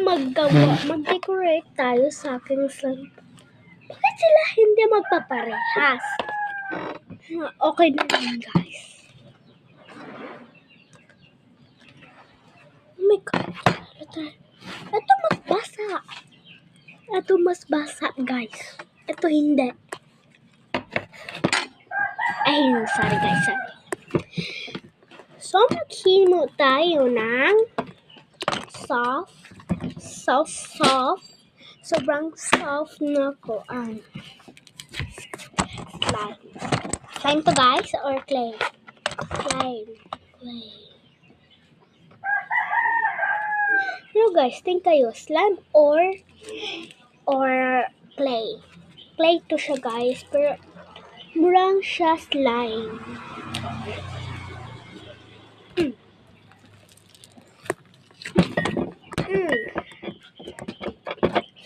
mag-decorate tayo sa aking slime. Bakit sila hindi magpaparehas? Okay na yun, guys. Oh my God. Ito mas basa. Ito mas basa, guys. Ito hindi. Ay, sorry guys, sorry. So, maghimo tayo ng soft. Sobrang soft na kuan. Slime. Slime to guys or clay? Slime. Clay. Ano guys, think kayo, slime or clay? Clay to siya guys, pero murang siya slime.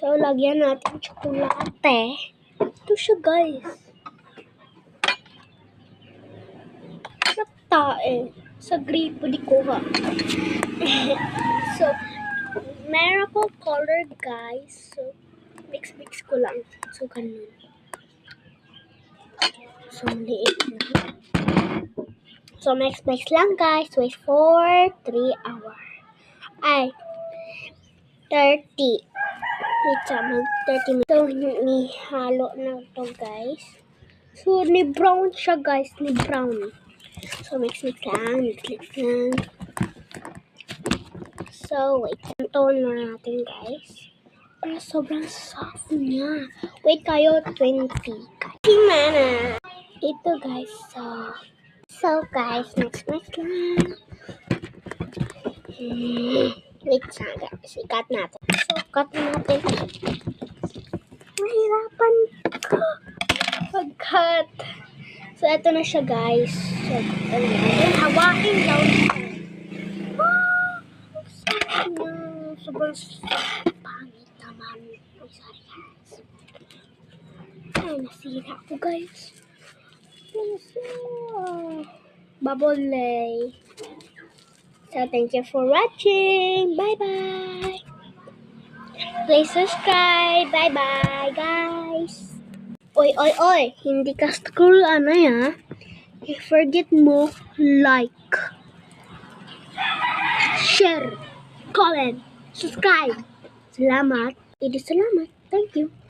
So, lagyan natin tsokolate. Ito siya, guys. Naktae. Sa gripo di kuha. So, meron ko color, guys. So, mix ko lang. So, ganun. So, liit na. So, mix lang, guys. Wait for 3 hours. Ay, 30. Wait, 30 minutes. So, halo na to guys. So, ni brown siya guys. Ni brown. So, mix lang. So, wait. Tone na natin guys. Pero sobrang soft niya. Wait kayo, 20. Himana. Ito guys. So guys, mix lang. Wait siya guys. Ikat natin. So, cut natin. Mahirapan ko mag-cut. So, ito na siya, guys. So, hawakin daw siya. Sobrang pangit naman. Oh, sorry, guys. Ay, nasira ako, guys. Bubble. So, thank you for watching. Bye-bye. Please subscribe. Bye-bye, guys. Oy. Hindi ka scroll ya. Forget mo like, share, comment, subscribe. Salamat. Salamat. Thank you.